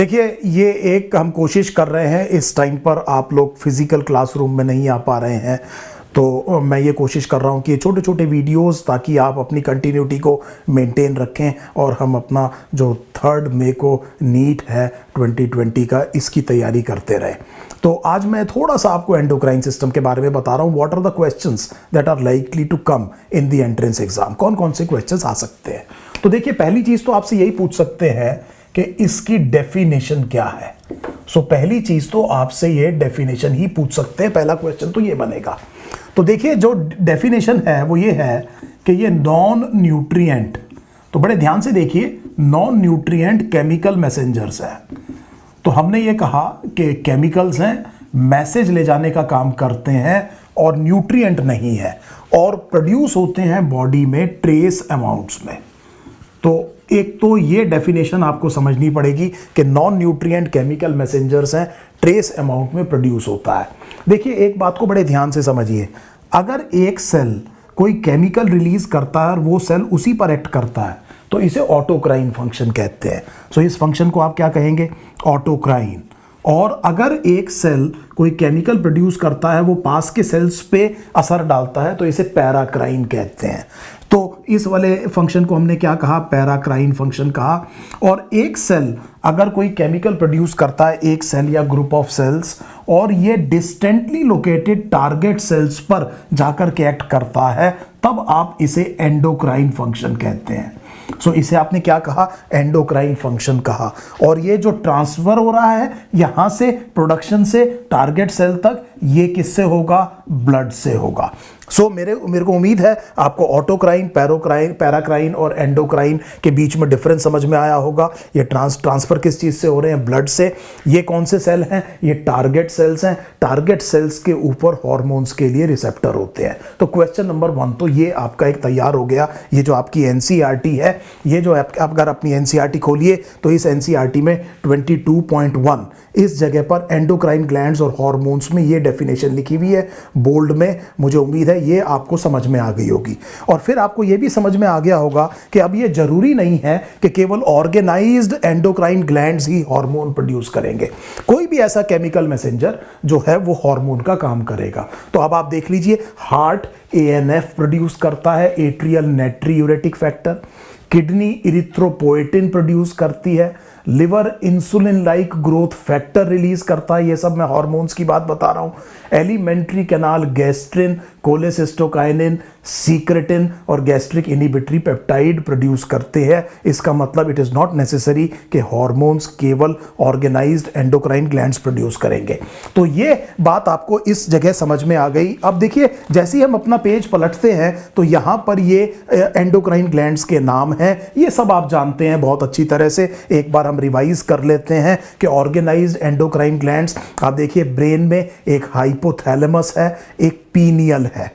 देखिए, ये एक हम कोशिश कर रहे हैं, इस टाइम पर आप लोग फिजिकल क्लासरूम में नहीं आ पा रहे हैं, तो मैं ये कोशिश कर रहा हूँ कि छोटे छोटे वीडियोस, ताकि आप अपनी कंटिन्यूटी को मेंटेन रखें और हम अपना जो 3 मई को नीट है 2020 का, इसकी तैयारी करते रहें। तो आज मैं थोड़ा सा आपको एंडोक्राइन सिस्टम के बारे में बता रहा हूँ। What are the questions that are likely to come in the entrance exam, कौन कौन से क्वेश्चंस आ सकते हैं। तो देखिए, पहली चीज़ तो आपसे यही पूछ सकते हैं कि इसकी डेफिनेशन क्या है। पहली चीज तो आपसे ये डेफिनेशन ही पूछ सकते हैं, पहला क्वेश्चन तो ये बनेगा। तो देखिए, जो डेफिनेशन है वो ये है कि ये नॉन न्यूट्रिएंट, तो बड़े ध्यान से देखिए, नॉन न्यूट्रिएंट केमिकल मैसेंजर्स है। तो हमने ये कहा कि केमिकल्स हैं, मैसेज ले जाने का काम करते हैं और न्यूट्रिएंट नहीं है, और प्रोड्यूस होते हैं बॉडी में ट्रेस अमाउंट्स में। तो एक तो ये डेफिनेशन आपको समझनी पड़ेगी कि नॉन न्यूट्रिएंट केमिकल मैसेंजर्स हैं, ट्रेस अमाउंट में प्रोड्यूस होता है। देखिए, एक बात को बड़े ध्यान से समझिए, अगर एक सेल कोई केमिकल रिलीज करता है और वो सेल उसी पर एक्ट करता है, तो इसे ऑटोक्राइन फंक्शन कहते हैं। सो इस फंक्शन को आप क्या कहेंगे? ऑटोक्राइन। और अगर एक सेल कोई केमिकल प्रोड्यूस करता है, वो पास के सेल्स पे असर डालता है, तो इसे पैराक्राइन कहते हैं। तो इस वाले फंक्शन को हमने क्या कहा? पैराक्राइन फंक्शन कहा। और एक सेल अगर कोई केमिकल प्रोड्यूस करता है, एक सेल या ग्रुप ऑफ सेल्स, और ये डिस्टेंटली लोकेटेड टारगेट सेल्स पर जाकर के एक्ट करता है, तब आप इसे एंडोक्राइन फंक्शन कहते हैं। इसे आपने क्या कहा? एंडोक्राइन फंक्शन कहा। और ये जो ट्रांसफर हो रहा है यहां से प्रोडक्शन से टारगेट सेल तक, ये किससे होगा? ब्लड से होगा। मेरे को उम्मीद है आपको ऑटोक्राइन, पैराक्राइन और एंडोक्राइन के बीच में डिफरेंस समझ में आया होगा। ये ट्रांसफर किस चीज से हो रहे हैं? ब्लड से। ये कौन से सेल हैं? ये टारगेट सेल्स हैं। टारगेट सेल्स के ऊपर हॉर्मोन्स के लिए रिसेप्टर होते हैं। तो क्वेश्चन नंबर 1 तो ये आपका एक तैयार हो गया। ये जो आपकी एनसीईआरटी है, ये जो आप अगर अपनी एनसीईआरटी खोलिए, तो इस एनसीईआरटी में 22.1 इस जगह पर एंडोक्राइन ग्लैंड्स और हॉर्मोन्स में ये डेफिनेशन लिखी हुई है बोल्ड में। मुझे उम्मीद है ये आपको समझ में आ गई होगी। और फिर आपको ये भी समझ में आ गया होगा कि अब ये जरूरी नहीं है कि केवल ऑर्गेनाइज्ड एंडोक्राइन ग्लैंड्स ही हार्मोन प्रोड्यूस करेंगे। कोई भी ऐसा केमिकल मैसेंजर जो है वो हार्मोन का काम करेगा। तो अब आप देख लीजिए, हार्ट एएनएफ प्रोड्यूस करता है, atrial natriuretic factor. Kidney erythropoietin produce करती है। Liver insulin like growth factor release करता है। ये सब मैं हार्मोन्स की बात बता रहा हूं। Alimentary canal gastrin, cholecystokinin, secretin और गैस्ट्रिक इनिबिटरी पेप्टाइड प्रोड्यूस करते हैं। इसका मतलब इट इज नॉट नेसेसरी कि हार्मोन्स केवल ऑर्गेनाइज्ड एंडोक्राइन ग्लैंड्स प्रोड्यूस करेंगे। तो ये बात आपको इस जगह समझ में आ गई। अब देखिए, जैसे ही हम अपना पेज पलटते हैं, तो यहां पर ये एंडोक्राइन ग्लैंड्स के नाम हैं। ये सब आप जानते हैं बहुत अच्छी तरह से। एक बार हम रिवाइज कर लेते हैं कि ऑर्गेनाइज्ड एंडोक्राइन ग्लैंड्स, आप देखिए, ब्रेन में एक हाइपोथैलेमस है, एक पीनियल है।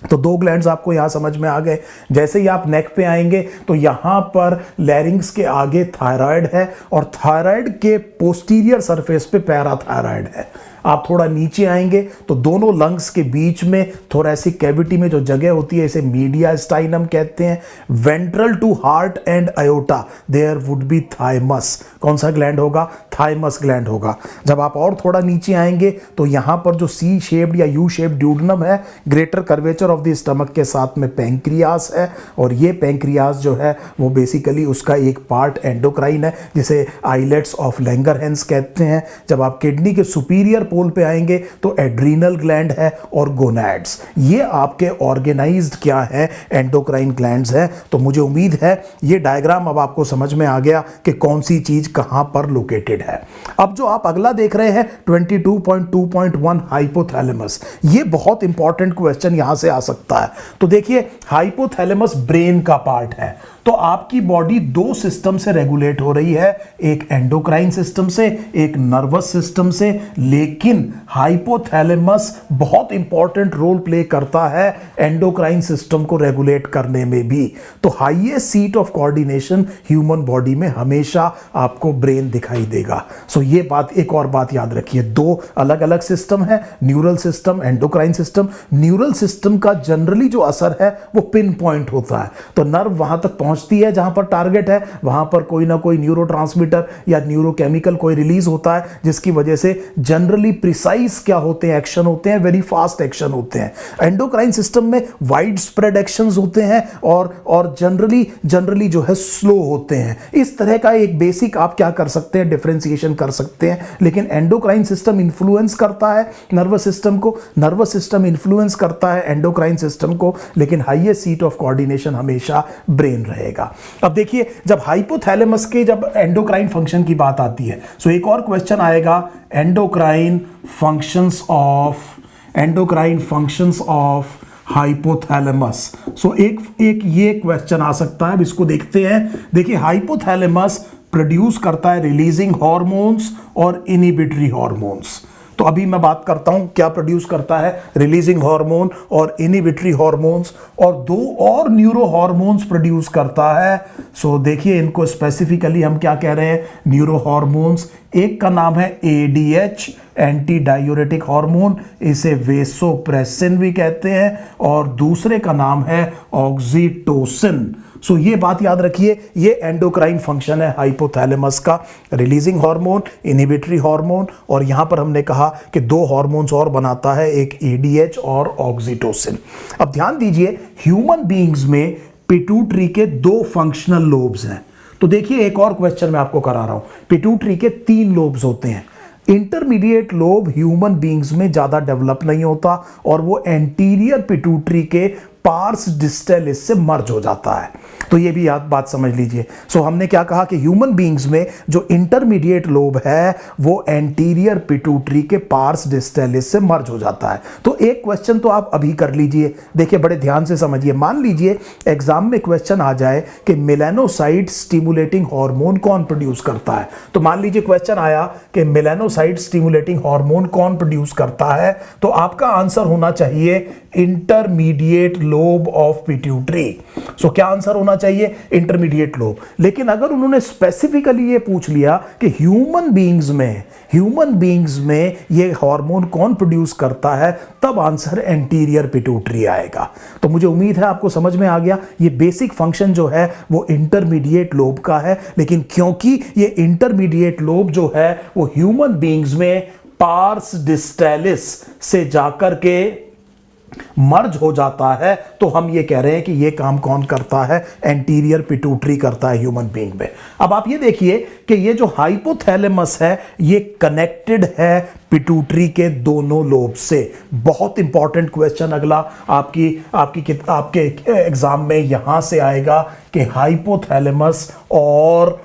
तो 2 ग्लैंड्स आपको यहां समझ में आ गए। जैसे ही आप नेक पे आएंगे, तो यहां पर लैरिंग्स के आगे थायराइड है, और थायराइड के पोस्टीरियर सरफेस पे पैराथायराइड है। आप थोड़ा नीचे आएंगे तो दोनों लंग्स के बीच में थोरैसिक कैविटी में जो जगह होती है, इसे मीडियास्टाइनम कहते हैं। Ventral to heart and aorta there would be thymus. कौन सा ग्लैंड होगा? थाइमस ग्लैंड होगा। जब आप और थोड़ा नीचे आएंगे, तो यहां पर जो सी शेप्ड या यू शेप्ड ड्यूडनम है, greater curvature of the stomach के साथ में पेंक्रियास है। और ये पेंक्रियास जो है वो बेसिकली उसका एक पार्ट एंडोक्राइन है, जिसे आइलेट्स ऑफ लैंगरहैंस कहते हैं। जब आप किडनी के सुपीरियर पोल पे आएंगे, तो एड्रीनल ग्लैंड है और गोनैड्स। ये आपके ऑर्गेनाइज्ड क्या है? एंडोक्राइन ग्लैंड्स है। तो मुझे उम्मीद है ये डायग्राम अब आपको समझ में आ गया कि कौन सी चीज कहां पर लोकेटेड है। अब जो आप अगला देख रहे हैं 22.2.1 हाइपोथैलेमस, ये बहुत इंपॉर्टेंट क्वेश्चन यहां से आ सकता है। तो देखिए, हाइपोथैलेमस ब्रेन का पार्ट है। तो आपकी बॉडी 2 सिस्टम से रेगुलेट हो रही है, एक एंडोक्राइन सिस्टम से, एक नर्वस सिस्टम से। लेकिन लेकिन हाइपोथैलेमस बहुत इंपॉर्टेंट रोल प्ले करता है एंडोक्राइन सिस्टम को रेगुलेट करने में भी। तो highest seat of coordination human body में हमेशा आपको ब्रेन दिखाई देगा। सो ये बात, एक और बात याद रखिए, दो अलग अलग सिस्टम है, neural system, endocrine system. Neural system का जनरली जो असर है वो पिन पॉइंट होता है, तो नर्व वहां तक पहुंचती है जहां पर टारगेट है, वहां पर कोई ना कोई न्यूरोट्रांसमीटर या न्यूरोकेमिकल कोई रिलीज होता है, जिसकी वजह से जनरली प्रिसाइज क्या होते हैं, एक्शन होते हैं, वेरी फास्ट एक्शन होते हैं। एंडोक्राइन सिस्टम में वाइड स्प्रेड एक्शंस होते हैं और जनरली जो है स्लो होते हैं। इस तरह का एक बेसिक आप क्या कर सकते हैं, डिफरेंशिएशन कर सकते हैं। लेकिन एंडोक्राइन सिस्टम इंफ्लुएंस करता है नर्वस सिस्टम को, नर्वस सिस्टम इंफ्लुएंस करता है एंडोक्राइन सिस्टम को, लेकिन हाईएस्ट सीट ऑफ कोऑर्डिनेशन हमेशा ब्रेन रहेगा। अब देखिए, जब हाइपोथैलेमस के जब एंडोक्राइन फंक्शन की बात आती है, सो एक और क्वेश्चन आएगा, एंडोक्राइन फंक्शंस ऑफ हाइपोथैलेमस। सो एक ये क्वेश्चन आ सकता है, अब इसको देखते हैं। देखिए, हाइपोथैलेमस प्रोड्यूस करता है रिलीजिंग हार्मोन्स और इनहिबिटरी हार्मोन्स। तो अभी मैं बात करता हूं क्या प्रोड्यूस करता है, रिलीजिंग हार्मोन और इनहिबिटरी हार्मोन्स, और दो और न्यूरो हार्मोन्स प्रोड्यूस करता है। सो देखिए, इनको स्पेसिफिकली हम क्या कह रहे हैं, न्यूरो हार्मोन्स। एक का नाम है ADH, एंटी डायूरेटिक हार्मोन, इसे वेसोप्रेसिन भी कहते हैं, और दूसरे का नाम है ऑक्सीटोसिन। सो ये बात याद रखिए, ये एंडोक्राइन फंक्शन है हाइपोथैलेमस का, रिलीजिंग हार्मोन, इनहिबिटरी हार्मोन, और यहां पर हमने कहा कि दो हार्मोन्स और बनाता है, एक ADH और ऑक्सीटोसिन। अब ध्यान दीजिए, ह्यूमन बीइंग्स में पिट्यूटरी के दो फंक्शनल लोब्स हैं। तो देखिए, एक और क्वेश्चन मैं आपको करा रहा हूं, पिट्यूटरी के 3 लोब्स होते हैं। इंटरमीडिएट लोब ह्यूमन बीइंग्स में ज्यादा डेवलप नहीं होता और वो एंटीरियर पिट्यूटरी के पार्स डिस्टैलिस से मर्ज हो जाता है। तो ये भी याद बात समझ लीजिए। सो हमने क्या कहा कि ह्यूमन बीइंग्स में जो इंटरमीडिएट लोब है वो एंटीरियर पिट्यूटरी के पार्स डिस्टैलिस से मर्ज हो जाता है। तो एक क्वेश्चन तो आप अभी कर लीजिए, देखिए बड़े ध्यान से समझिए। मान लीजिए एग्जाम में क्वेश्चन आ जाए कि मेलानोसाइट स्टिमुलेटिंग हार्मोन कौन प्रोड्यूस करता है। तो मान लीजिए क्वेश्चन आया कि मेलानोसाइट स्टिमुलेटिंग हार्मोन कौन प्रोड्यूस करता है, तो आपका आंसर होना चाहिए इंटरमीडिएट लोब ऑफ पिट्यूटरी। सो क्या आंसर होना चाहिए, इंटरमीडिएट लोब। लेकिन अगर उन्होंने स्पेसिफिकली ये पूछ लिया कि ह्यूमन बीइंग्स में ये हार्मोन कौन प्रोड्यूस करता है, तब आंसर एंटीरियर पिट्यूटरी आएगा। तो मुझे उम्मीद है आपको समझ में आ गया, ये बेसिक फंक्शन जो है वो इंटरमीडिएट लोब का है। लेकिन क्योंकि ये इंटरमीडिएट लोब जो है वो ह्यूमन बीइंग्स में पार्स डिस्टैलिस से जाकर के मर्ज हो जाता है, तो हम ये कह रहे हैं कि ये काम कौन करता है, एंटीरियर पिट्यूटरी करता है ह्यूमन बीइंग में। अब आप ये देखिए कि ये जो हाइपोथैलेमस है ये कनेक्टेड है पिट्यूटरी के दोनों लोब से। बहुत इंपॉर्टेंट क्वेश्चन अगला आपके एग्जाम में यहां से आएगा कि हाइपोथैलेमस और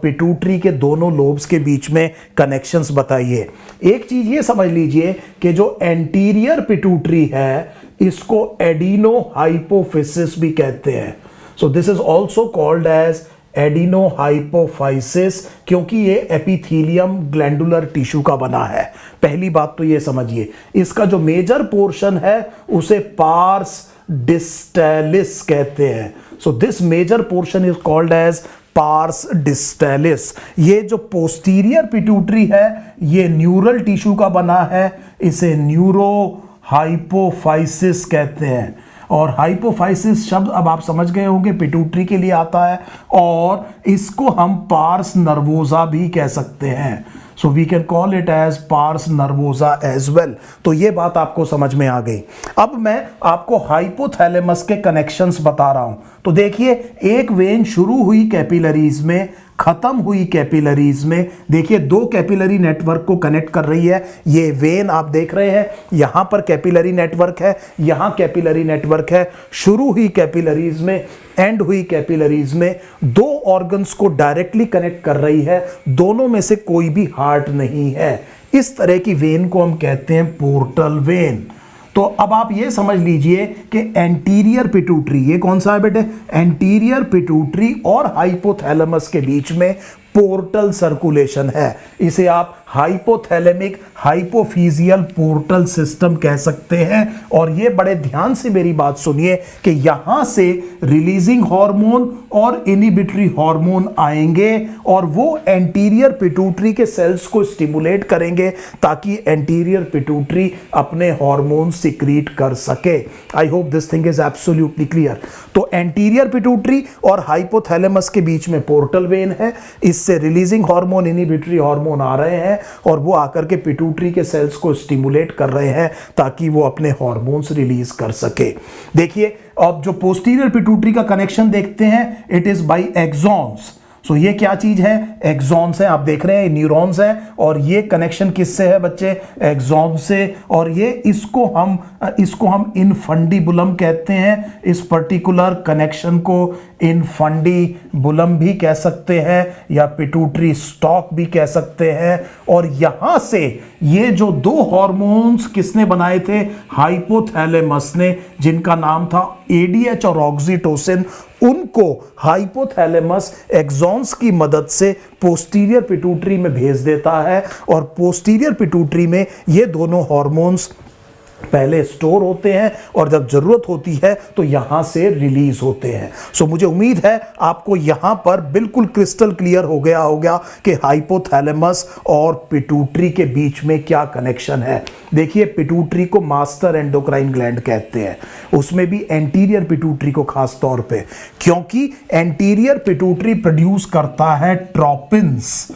पिट्यूटरी के दोनों लोब्स के बीच में कनेक्शंस बताइए। एक चीज ये समझ लीजिए कि जो एंटीरियर पिट्यूटरी है इसको एडिनो हाइपोफिसिस भी कहते हैं। So this is also called as adeno hypophysis, क्योंकि ये एपिथेलियम ग्लैंडुलर टिश्यू का बना है। पहली बात तो ये समझिए, इसका जो मेजर पोर्शन है उसे पार्स डिस्टैलिस कहते हैं। So this major portion is called as pars distalis. ये जो पोस्टीरियर पिट्यूटरी है ये न्यूरल टिश्यू का बना है, इसे न्यूरो हाइपोफाइसिस कहते हैं। और हाइपोफाइसिस शब्द अब आप समझ गए होंगे पिट्यूटरी के लिए आता है, और इसको हम पार्स नर्वोजा भी कह सकते हैं। So we can call it as pars nervosa as well. तो ये बात आपको समझ में आ गई। अब मैं आपको हाइपोथैलेमस के कनेक्शंस बता रहा हूं। तो देखिए, एक वेन शुरू हुई कैपिलरीज में, खत्म हुई कैपिलरीज में। देखिए, दो कैपिलरी नेटवर्क को कनेक्ट कर रही है। ये वेन आप देख रहे हैं, यहां पर कैपिलरी नेटवर्क है, यहां कैपिलरी नेटवर्क है। शुरू हुई कैपिलरीज में, एंड हुई कैपिलरीज में, दो ऑर्गन्स को डायरेक्टली कनेक्ट कर रही है। दोनों में से कोई भी हार्ट नहीं है। इस तरह की वेन को हम कहते हैं पोर्टल वेन। तो अब आप ये समझ लीजिए कि एंटीरियर पिट्यूटरी, ये कौन सा है बेटे, एंटीरियर पिट्यूटरी और हाइपोथैलेमस के बीच में पोर्टल सर्कुलेशन है। इसे आप हाइपोथैलेमिक हाइपोफिजियल पोर्टल सिस्टम कह सकते हैं। और ये बड़े ध्यान से मेरी बात सुनिए कि यहां से रिलीजिंग हार्मोन और इनिबिटरी हार्मोन आएंगे और वो एंटीरियर पिट्यूटरी के सेल्स को स्टिमुलेट करेंगे ताकि एंटीरियर पिट्यूटरी अपने हार्मोन सिक्रीट कर सके। I hope this thing is absolutely clear. तो एंटीरियर पिट्यूटरी और हाइपोथैलेमस के बीच में पोर्टल वेन है, इससे रिलीजिंग हार्मोन इनिबिटरी हार्मोन आ रहे हैं और वो आकर के पिट्यूटरी के सेल्स को स्टिमुलेट कर रहे हैं ताकि वो अपने हार्मोन्स रिलीज कर सके। देखिए अब जो पोस्टीरियर पिट्यूटरी का कनेक्शन देखते हैं, इट इज बाय एक्सॉन्स। सो ये क्या चीज है? एक्सॉन्स है। आप देख रहे हैं न्यूरॉन्स हैं और ये कनेक्शन किससे है बच्चे? एक्सॉन से। और ये इसको हम इनफंडिबुलम कहते हैं। इस पर्टिकुलर कनेक्शन को इनफंडिबुलम भी कह सकते हैं या पिट्यूटरी स्टॉक भी कह सकते हैं। और यहां से ये जो दो हार्मोन्स किसने बनाए थे? हाइपोथैलेमस ने, जिनका नाम था एडीएच और ऑक्सीटोसिन, उनको हाइपोथैलेमस एक्सॉन्स की मदद से पोस्टीरियर पिट्यूटरी में भेज देता है और पोस्टीरियर पिट्यूटरी में ये दोनों हार्मोन्स पहले स्टोर होते हैं और जब जरूरत होती है तो यहां से रिलीज होते हैं। सो मुझे उम्मीद है आपको यहां पर बिल्कुल क्रिस्टल क्लियर हो गया होगा कि हाइपोथैलेमस और पिट्यूटरी के बीच में क्या कनेक्शन है। देखिए पिट्यूटरी को मास्टर एंडोक्राइन ग्लैंड कहते हैं, उसमें भी एंटीरियर पिट्यूटरी को खास तौर पे, क्योंकि एंटीरियर पिट्यूटरी प्रोड्यूस करता है ट्रोपिन्स।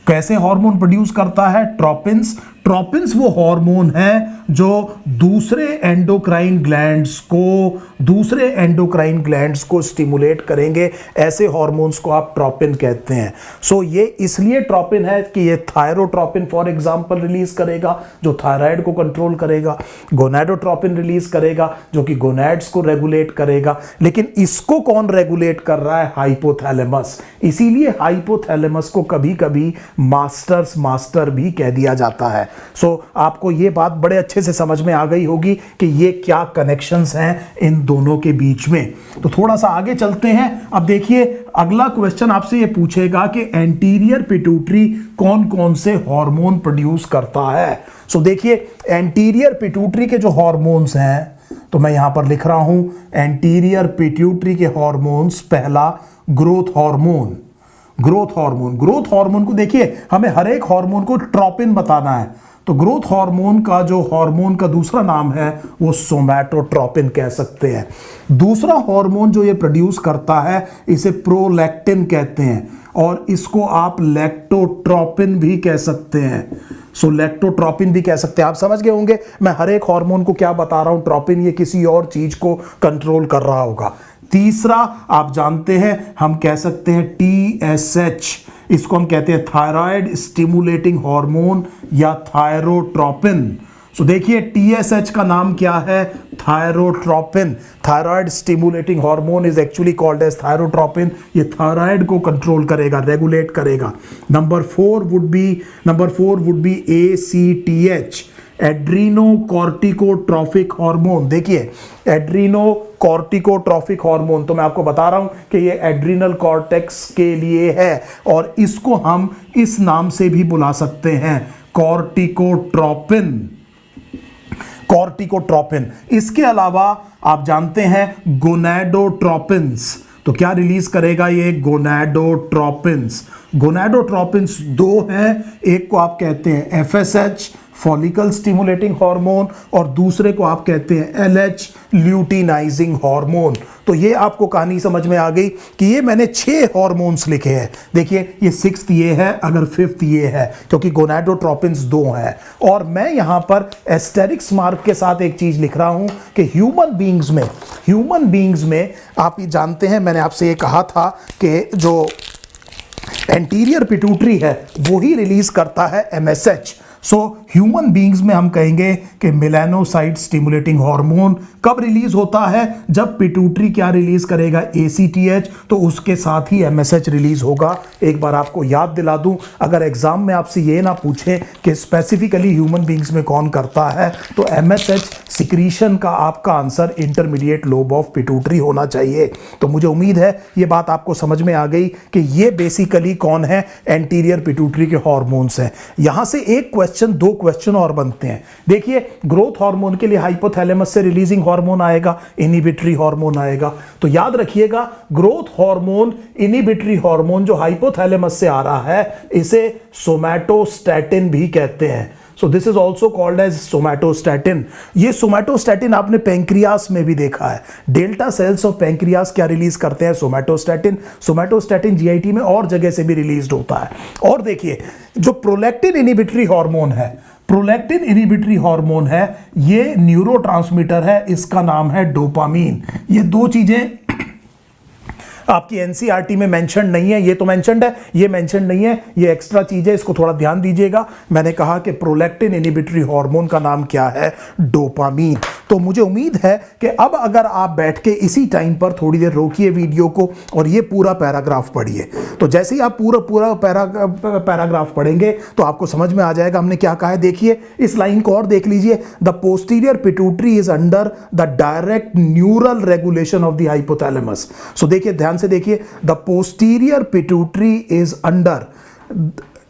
कैसे हार्मोन प्रोड्यूस करता है? ट्रोपिन्स। ट्रोपिन्स वो हार्मोन है जो दूसरे एंडोक्राइन ग्लैंड्स को स्टिमुलेट करेंगे। ऐसे हार्मोन्स को आप ट्रोपिन कहते हैं। सो ये इसलिए ट्रोपिन है कि ये थायरोट्रोपिन फॉर एग्जांपल रिलीज करेगा जो थायराइड को कंट्रोल करेगा, गोनाडोट्रोपिन रिलीज करेगा जो कि गोनैड्स को रेगुलेट करेगा। लेकिन इसको कौन रेगुलेट कर रहा है? हाइपोथैलेमस। इसीलिए हाइपोथैलेमस को कभी कभी मास्टर भी कह दिया जाता है। सो आपको ये बात बड़े अच्छे से समझ में आ गई होगी कि ये क्या कनेक्शंस हैं इन दोनों के बीच में। तो थोड़ा सा आगे चलते हैं। अब देखिए अगला क्वेश्चन आपसे ये पूछेगा कि एंटीरियर पिट्यूटरी कौन कौन से हार्मोन प्रोड्यूस करता है। सो देखिए एंटीरियर पिट्यूटरी के जो हार्मोन्स हैं, तो मैं यहां पर लिख रहा हूं एंटीरियर पिट्यूटरी के हार्मोन्स। पहला ग्रोथ हार्मोन। ग्रोथ हार्मोन को देखिए हमें हर एक हार्मोन को ट्रोपिन बताना है, तो ग्रोथ हार्मोन का जो हार्मोन का दूसरा नाम है वो सोमैटोट्रोपिन कह सकते हैं। दूसरा हार्मोन जो ये प्रोड्यूस करता है इसे प्रोलैक्टिन कहते हैं और इसको आप लैक्टोट्रोपिन भी कह सकते हैं। सो लैक्टोट्रोपिन भी कह सकते हैं। आप समझ गए होंगे मैं हर एक हार्मोन को क्या बता रहा हूं। ट्रोपिन ये किसी और चीज को कंट्रोल कर रहा होगा। तीसरा आप जानते हैं हम कह सकते हैं TSH, इसको हम कहते हैं थायराइड स्टिमुलेटिंग हार्मोन या थायरोट्रोपिन। सो देखिए TSH का नाम क्या है? Thyrotropin. Thyroid stimulating hormone is actually called as thyrotropin. ये थायराइड को कंट्रोल करेगा, रेगुलेट करेगा। Number four would be ACTH, adrenocorticotrophic hormone. देखिए एड्रीनोकॉर्टिकोट्रॉफिक हार्मोन, तो मैं आपको बता रहा हूं कि ये एड्रीनल कॉर्टेक्स के लिए है और इसको हम इस नाम से भी बुला सकते हैं, कॉर्टिकोट्रोपिन। इसके अलावा आप जानते हैं गोनाडोट्रोपिन्स, तो क्या रिलीज करेगा ये? गोनाडोट्रोपिन्स दो हैं, एक को आप कहते हैं FSH फॉलिकल स्टिमुलेटिंग हार्मोन और दूसरे को आप कहते हैं LH ल्यूटिनाइजिंग हार्मोन। तो ये आपको कहानी समझ में आ गई कि ये मैंने 6 हार्मोन्स लिखे हैं। देखिए ये 6th ये है, अगर 5th ये है, क्योंकि गोनाडोट्रोपिन्स 2 हैं। और मैं यहां पर एस्टेरिक्स मार्क के साथ एक चीज लिख रहा हूं कि ह्यूमन बींग्स में आप ये जानते हैं, मैंने आपसे ये कहा था कि जो एंटीरियर पिट्यूटरी है वो ही रिलीज करता है MSH। सो ह्यूमन बींग्स में हम कहेंगे कि मेलानोसाइट स्टिमुलेटिंग हार्मोन कब रिलीज होता है? जब पिट्यूटरी क्या रिलीज करेगा? ACTH, तो उसके साथ ही MSH रिलीज होगा। एक बार आपको याद दिला दूं, अगर एग्जाम में आपसे ये ना पूछे कि स्पेसिफिकली ह्यूमन बींग्स में कौन करता है, तो MSH सिक्रीशन का आपका answer intermediate lobe of pituitary होना चाहिए। तो मुझे उम्मीद है ये बात आपको समझ में आ गई कि ये बेसिकली कौन है? एंटीरियर पिट्यूटरी के हार्मोन्स हैं। यहां से एक क्वेश्चन, दो क्वेश्चन और बनते हैं। देखिए, ग्रोथ हार्मोन के लिए हाइपोथैलेमस से रिलीजिंग हार्मोन आएगा, इनहिबिटरी हार्मोन आएगा। तो याद रखिएगा, ग्रोथ हार्मोन, इनहिबिटरी हार्मोन जो हाइपोथैलेमस से आ रहा है, इसे सोमैटोस्टैटिन भी कहते हैं। So this is also called as somatostatin. ये सोमैटोस्टैटिन आपने पैंक्रियास में भी देखा है। डेल्टा सेल्स ऑफ पैंक्रियास क्या रिलीज करते हैं? सोमैटोस्टैटिन। सोमैटोस्टैटिन GIT में और जगह से भी रिलीज होता है। और देखिए, जो प्रोलैक्टिन इनहिबिटरी हार्मोन है, प्रोलैक्टिन इनहिबिटरी हार्मोन है, ये न्यूरोट्रांसमीटर है, इसका नाम है डोपामीन। ये दो चीजें आपकी NCERT में मेंशन नहीं है। ये तो मेंशन्ड है, ये मेंशन नहीं है, ये एक्स्ट्रा चीज है, इसको थोड़ा ध्यान दीजिएगा। मैंने कहा कि प्रोलैक्टिन इनहिबिटरी हार्मोन का नाम क्या है? डोपामीन। तो मुझे उम्मीद है कि अब अगर आप बैठ के इसी टाइम पर थोड़ी देर रोकिए वीडियो को और ये पूरा पैराग्राफ पढ़िए, तो जैसे ही आप पूरा पैराग्राफ पढ़ेंगे तो आपको समझ में आ जाएगा हमने क्या कहा है। देखिए, इस लाइन को और देख लीजिए। The posterior pituitary is under the direct neural regulation of the hypothalamus. So देखिए, ध्यान से देखिए, the posterior pituitary is under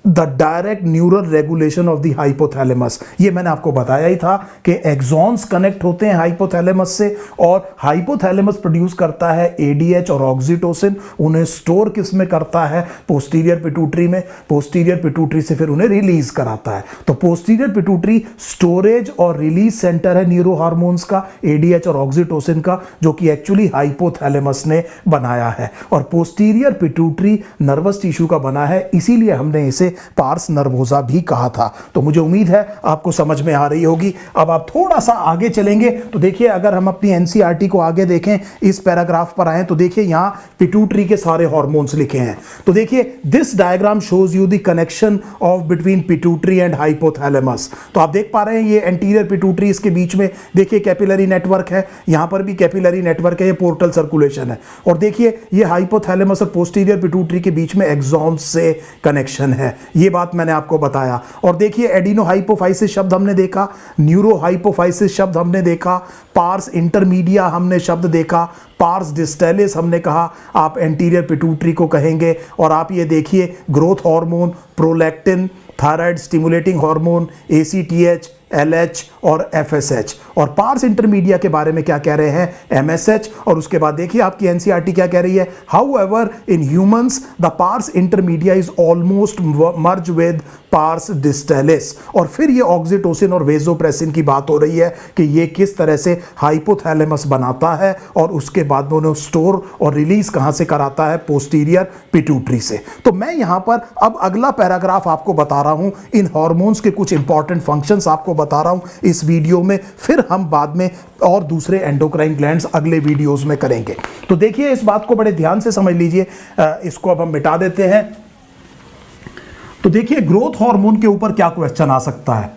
the direct neural regulation of the hypothalamus. ये मैंने आपको बताया ही था कि एक्सॉन्स कनेक्ट होते हैं हाइपोथैलेमस से, और हाइपोथैलेमस प्रोड्यूस करता है ADH और ऑक्सीटोसिन। उन्हें स्टोर किस में करता है? पोस्टीरियर पिट्यूटरी में। पोस्टीरियर पिट्यूटरी से फिर उन्हें रिलीज कराता है। तो पोस्टीरियर पिट्यूटरी स्टोरेज और रिलीज सेंटर है न्यूरो हार्मोन्स का, ADH और ऑक्सीटोसिन का, जो कि एक्चुअली हाइपोथैलेमस ने बनाया है। और पोस्टीरियर पिट्यूटरी नर्वस टिश्यू का बना है, इसीलिए हमने इसे पार्स नर्वोसा भी कहा था। तो मुझे उम्मीद है आपको समझ में आ रही होगी। अब आप थोड़ा सा आगे चलेंगे तो देखिए, अगर हम अपनी NCERT को आगे देखें, इस पैराग्राफ पर आए तो देखिए यहां पिट्यूटरी के सारे हार्मोन्स लिखे हैं। तो देखिए, this diagram shows you the connection of between pituitary and hypothalamus. तो आप देख पा रहे हैं, ये एंटीरियर पिट्यूटरी, इसके बीच में देखिए कैपिलरी नेटवर्क है, यहां पर भी कैपिलरी नेटवर्क है, ये पोर्टल सर्कुलेशन है। और देखिए, ये हाइपोथैलेमस और पोस्टीरियर पिट्यूटरी के बीच में एक्सॉन्स से कनेक्शन है। ये बात मैंने आपको बताया। और देखिए, एडिनोहाइपोफाइसिस शब्द हमने देखा, न्यूरोहाइपोफाइसिस शब्द हमने देखा, पार्स इंटरमीडिया हमने शब्द देखा, पार्स डिस्टेलिस हमने कहा, आप एंटीरियर पिट्यूटरी को कहेंगे। और आप ये देखिए, growth hormone, prolactin, thyroid stimulating hormone, ACTH, LH और FSH। और पार्स इंटरमीडिया के बारे में क्या कह रहे हैं? MSH। और उसके बाद देखिए आपकी NCERT क्या कह रही है? However in humans the pars intermedia is almost merge with pars distalis. और फिर ये ऑक्सीटोसिन और वेसोप्रेसिन की बात हो रही है कि ये किस तरह से हाइपोथैलेमस बनाता है और उसके बाद में उन्हें स्टोर और रिलीज कहां से कराता है? पोस्टीरियर पिट्यूटरी से। तो मैं यहां पर अब अगला पैराग्राफ आपको बता रहा हूं, इन हार्मोन्स के कुछ इंपॉर्टेंट फंक्शंस आपको बता रहा हूं इस वीडियो में। फिर हम बाद में और दूसरे एंडोक्राइन ग्लैंड्स अगले वीडियोस में करेंगे। तो देखिए, इस बात को बड़े ध्यान से समझ लीजिए। इसको अब हम मिटा देते हैं। तो देखिए, ग्रोथ हार्मोन के ऊपर क्या क्वेश्चन आ सकता है।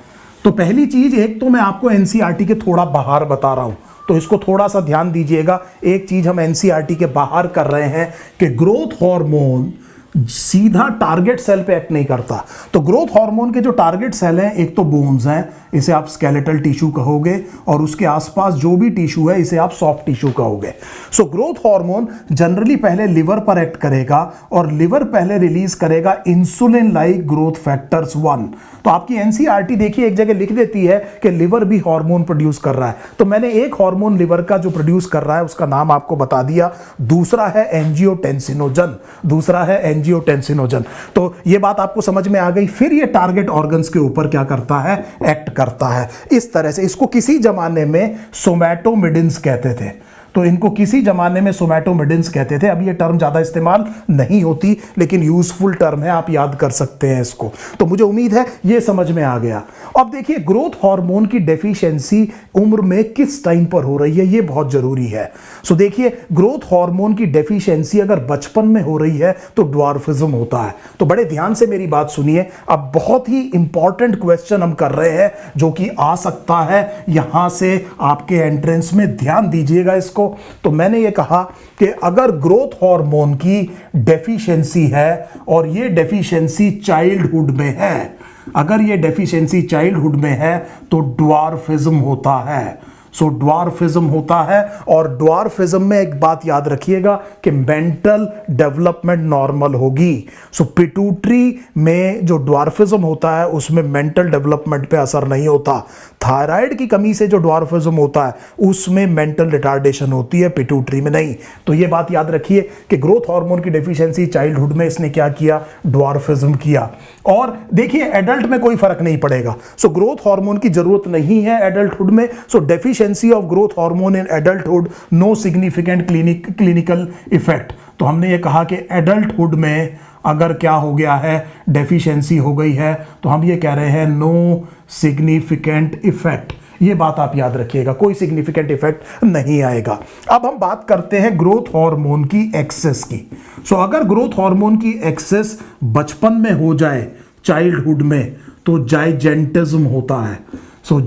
तो पहली चीज, एक तो मैं आपको NCERT के थोड़ा बाहर बता रहा हूं, तो इसको थोड़ा सा ध्यान दीजिएगा। एक चीज हम NCERT के बाहर कर रहे हैं कि ग्रोथ हार्मोन सीधा टारगेट सेल पे एक्ट नहीं करता। तो ग्रोथ हार्मोन के जो टारगेट सेल हैं, एक तो बोन्स हैं, इसे आप स्केलेटल टिश्यू कहोगे, और उसके आसपास जो भी टिश्यू है इसे आप सॉफ्ट टिश्यू कहोगे। सो ग्रोथ हार्मोन जनरली पहले लिवर पर एक्ट करेगा, और लिवर पहले रिलीज करेगा इंसुलिन लाइक ग्रोथ फैक्टर्स 1। तो आपकी NCERT देखिए एक जगह लिख देती है कि लिवर भी हार्मोन प्रोड्यूस कर रहा है। तो मैंने एक हार्मोन लिवर का जो प्रोड्यूस कर रहा है उसका नाम आपको बता दिया। दूसरा है एंजियोटेंसिनोजन, दूसरा है एंजियोटेंसिनोजन। तो ये बात आपको समझ में आ गई। फिर ये टारगेट ऑर्गन्स के ऊपर क्या करता है? एक्ट करता है। इस तरह से इसको किसी जमाने में सोमैटोमिडिन्स कहते थे। तो इनको किसी जमाने में सोमैटोमिडिन्स कहते थे। अब ये टर्म ज़्यादा इस्तेमाल नहीं होती, लेकिन यूजफुल टर्म है, आप याद कर सकते हैं इसको। तो मुझे उम्मीद है ये समझ में आ गया। अब देखिए, ग्रोथ हार्मोन की डेफिशिएंसी उम्र में किस टाइम पर हो रही है, ये बहुत जरूरी है। सो देखिए, ग्रोथ हार्मोन की डेफिशिएंसी अगर बचपन में हो रही है तो ड्वार्फिज्म होता है। तो बड़े ध्यान से मेरी बात सुनिए। अब बहुत ही इंपॉर्टेंट क्वेश्चन हम कर रहे हैं जो कि आ सकता है यहां से आपके एंट्रेंस में, ध्यान दीजिएगा इसको। तो मैंने ये कहा कि अगर ग्रोथ हार्मोन की डेफिशिएंसी है और ये डेफिशिएंसी चाइल्डहुड में है, अगर ये डेफिशिएंसी चाइल्डहुड में है तो ड्वार्फिज्म होता है। सो ड्वार्फिज्म होता है। और ड्वार्फिज्म में एक बात याद रखिएगा कि मेंटल डेवलपमेंट नॉर्मल होगी। सो पिट्यूटरी में जो ड्वार्फिज्म होता है उसमें मेंटल डेवलपमेंट पे असर नहीं होता। थायराइड की कमी से जो ड्वार्फिज्म होता है उसमें मेंटल रिटार्डेशन होती है, पिट्यूटरी में नहीं। तो ये बात याद रखिए कि ग्रोथ हार्मोन की डेफिशिएंसी चाइल्डहुड में इसने क्या किया, ड्वार्फिज्म किया। और देखिए, एडल्ट में कोई फर्क नहीं पड़ेगा। सो ग्रोथ हार्मोन की जरूरत नहीं है एडल्टहुड में। So deficiency of growth hormone in adulthood, no significant clinical effect. तो हमने ये कहा कि एडल्टहुड में अगर क्या हो गया है, डेफिशिएंसी हो गई है, तो हम ये कह रहे हैं नो सिग्निफिकेंट इफेक्ट। ये बात आप याद रखिएगा, कोई सिग्निफिकेंट इफेक्ट नहीं आएगा। अब हम बात करते हैं ग्रोथ हार्मोन की एक्सेस की। सो अगर ग्रोथ हार्मोन की एक्सेस बचपन में हो जाए, चाइल्डहुड में, तो जाइजेंटिज्म होता है। सो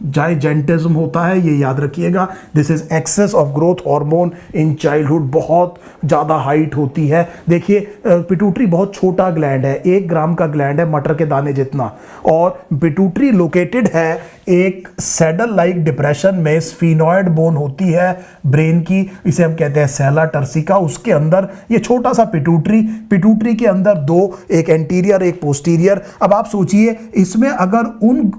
जाइजेंटिज्म होता है, ये याद रखिएगा। This is excess of growth hormone in childhood. बहुत ज़्यादा हाइट होती है। देखिए, पिट्यूटरी बहुत छोटा ग्लैंड है, 1 ग्राम का ग्लैंड है, मटर के दाने जितना। और पिट्यूटरी लोकेटेड है एक सैडल लाइक डिप्रेशन में, स्फीनॉइड बोन होती है ब्रेन की, इसे हम कहते हैं सेला टर्सिका। उसके अंदर ये छोटा सा पिट्यूटरी के अंदर 2, एक एंटीरियर एक पोस्टीरियर। अब आप सोचिए, इसमें अगर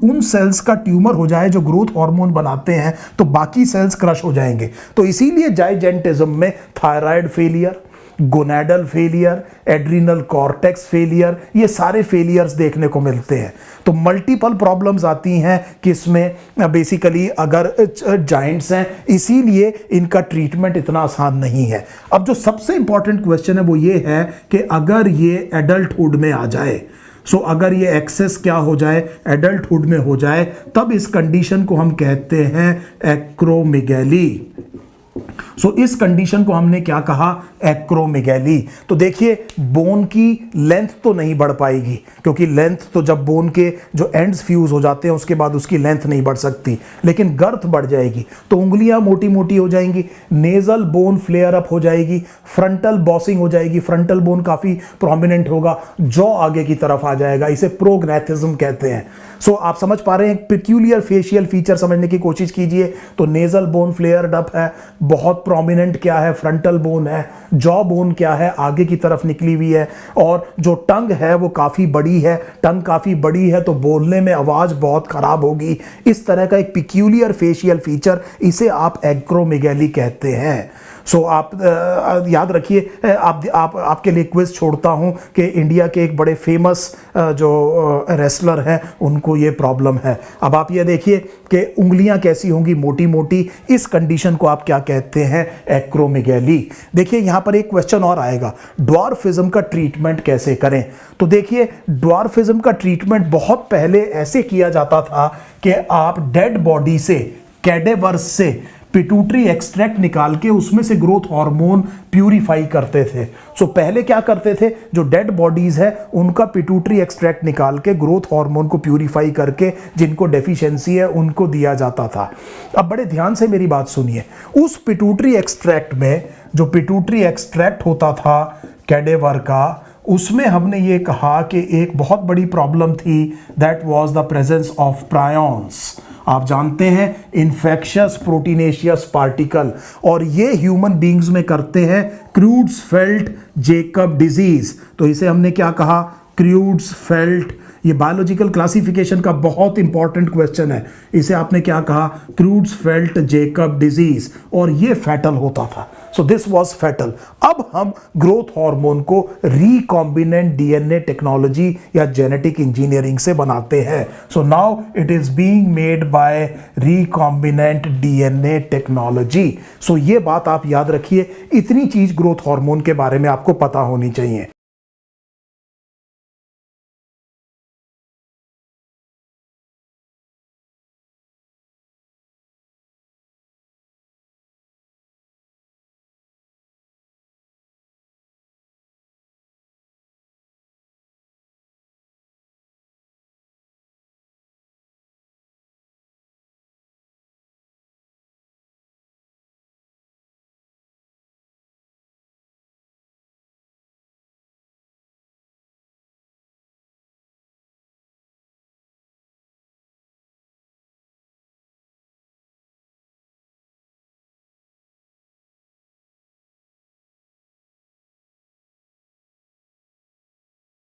उन सेल्स का ट्यूमर हो जाए जो ग्रोथ हार्मोन बनाते हैं तो बाकी सेल्स क्रश हो जाएंगे। तो इसीलिए जाइजेंटिज्म में thyroid failure, gonadal failure, adrenal cortex failure, ये सारे फेलियर्स देखने को मिलते हैं। तो मल्टीपल प्रॉब्लम्स आती हैं किसमें, बेसिकली अगर जाइंट्स हैं, इसीलिए इनका ट्रीटमेंट इतना आसान नहीं है। अब जो सबसे इंपॉर्टेंट क्वेश्चन है वो ये है कि अगर ये एडल्टहुड में आ जाए, सो अगर ये एक्सेस क्या हो जाए, एडल्टहुड में हो जाए, तब इस कंडीशन को हम कहते हैं एक्रोमेगैली। सो इस कंडीशन को हमने क्या कहा, एक्रोमेगैली। तो देखिए, बोन की लेंथ तो नहीं बढ़ पाएगी, क्योंकि लेंथ तो जब बोन के जो एंड्स फ्यूज हो जाते हैं उसके बाद उसकी लेंथ नहीं बढ़ सकती, लेकिन गर्थ बढ़ जाएगी। तो उंगलियां मोटी मोटी हो जाएंगी, नेजल बोन फ्लेयर अप हो जाएगी, फ्रंटल बॉसिंग हो जाएगी, फ्रंटल बोन काफी प्रोमिनेंट होगा, जॉ आगे की तरफ आ जाएगा, इसे प्रोग्नेथिज्म कहते हैं। सो आप समझ पा रहे हैं, पिक्यूलियर फेशियल फीचर समझने की कोशिश कीजिए। तो नेजल बोन फ्लेयर्ड अप है, बहुत प्रोमिनेंट क्या है, फ्रंटल बोन है, जॉ बोन क्या है, आगे की तरफ निकली हुई है, और जो टंग है वो काफी बड़ी है। टंग काफी बड़ी है तो बोलने में आवाज बहुत खराब होगी। इस तरह का एक पिक्यूलियर फेशियल फीचर, इसे आप एक्रोमेगैली कहते हैं। सो आप याद रखिए, आपके लिए क्विज छोड़ता हूं कि इंडिया के एक बड़े फेमस जो रेसलर हैं उनको ये प्रॉब्लम है। अब आप ये देखिए कि उंगलियां कैसी होंगी, मोटी मोटी। इस कंडीशन को आप क्या कहते हैं, एक्रोमेगैली। देखिए, यहां पर एक क्वेश्चन और आएगा, ड्वार्फिज्म का ट्रीटमेंट कैसे करें। तो देखिए, ड्वार्फिज्म का ट्रीटमेंट बहुत पहले ऐसे किया जाता था कि आप डेड बॉडी से, कैडेवर्स से पिट्यूटरी एक्सट्रैक्ट निकाल के उसमें से ग्रोथ हार्मोन प्यूरिफाई करते थे। सो पहले क्या करते थे, जो डेड बॉडीज है उनका पिट्यूटरी एक्सट्रैक्ट निकाल के ग्रोथ हार्मोन को प्यूरिफाई करके जिनको डेफिशिएंसी है उनको दिया जाता था। अब बड़े ध्यान से मेरी बात सुनिए, उस पिट्यूटरी एक्सट्रैक्ट में, जो पिट्यूटरी एक्सट्रैक्ट होता था कैडेवर का, उसमें हमने ये कहा कि एक बहुत बड़ी प्रॉब्लम थी, that was the presence of prions. आप जानते हैं, इन्फेक्शियस प्रोटीनेशियस पार्टिकल, और ये ह्यूमन बींग्स में करते हैं क्रूड्सफेल्ट जेकब डिजीज। तो इसे हमने क्या कहा, क्रूड्स फेल्ट, ये बायोलॉजिकल क्लासिफिकेशन का बहुत इंपॉर्टेंट क्वेश्चन है। इसे आपने क्या कहा, क्रूड्स फेल्ट जेकब डिजीज, और ये फैटल होता था। So this was fatal. अब हम ग्रोथ हार्मोन को रिकॉम्बिनेंट डीएनए टेक्नोलॉजी या जेनेटिक इंजीनियरिंग से बनाते हैं। So now it is being made by recombinant DNA technology. So ये बात आप याद रखिए, इतनी चीज ग्रोथ हार्मोन के बारे में आपको पता होनी चाहिए।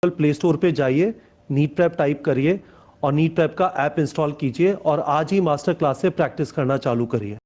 प्ले स्टोर पे जाइए, नीट प्रेप टाइप करिए और नीट प्रेप का ऐप इंस्टॉल कीजिए और आज ही मास्टर क्लास से प्रैक्टिस करना चालू करिए।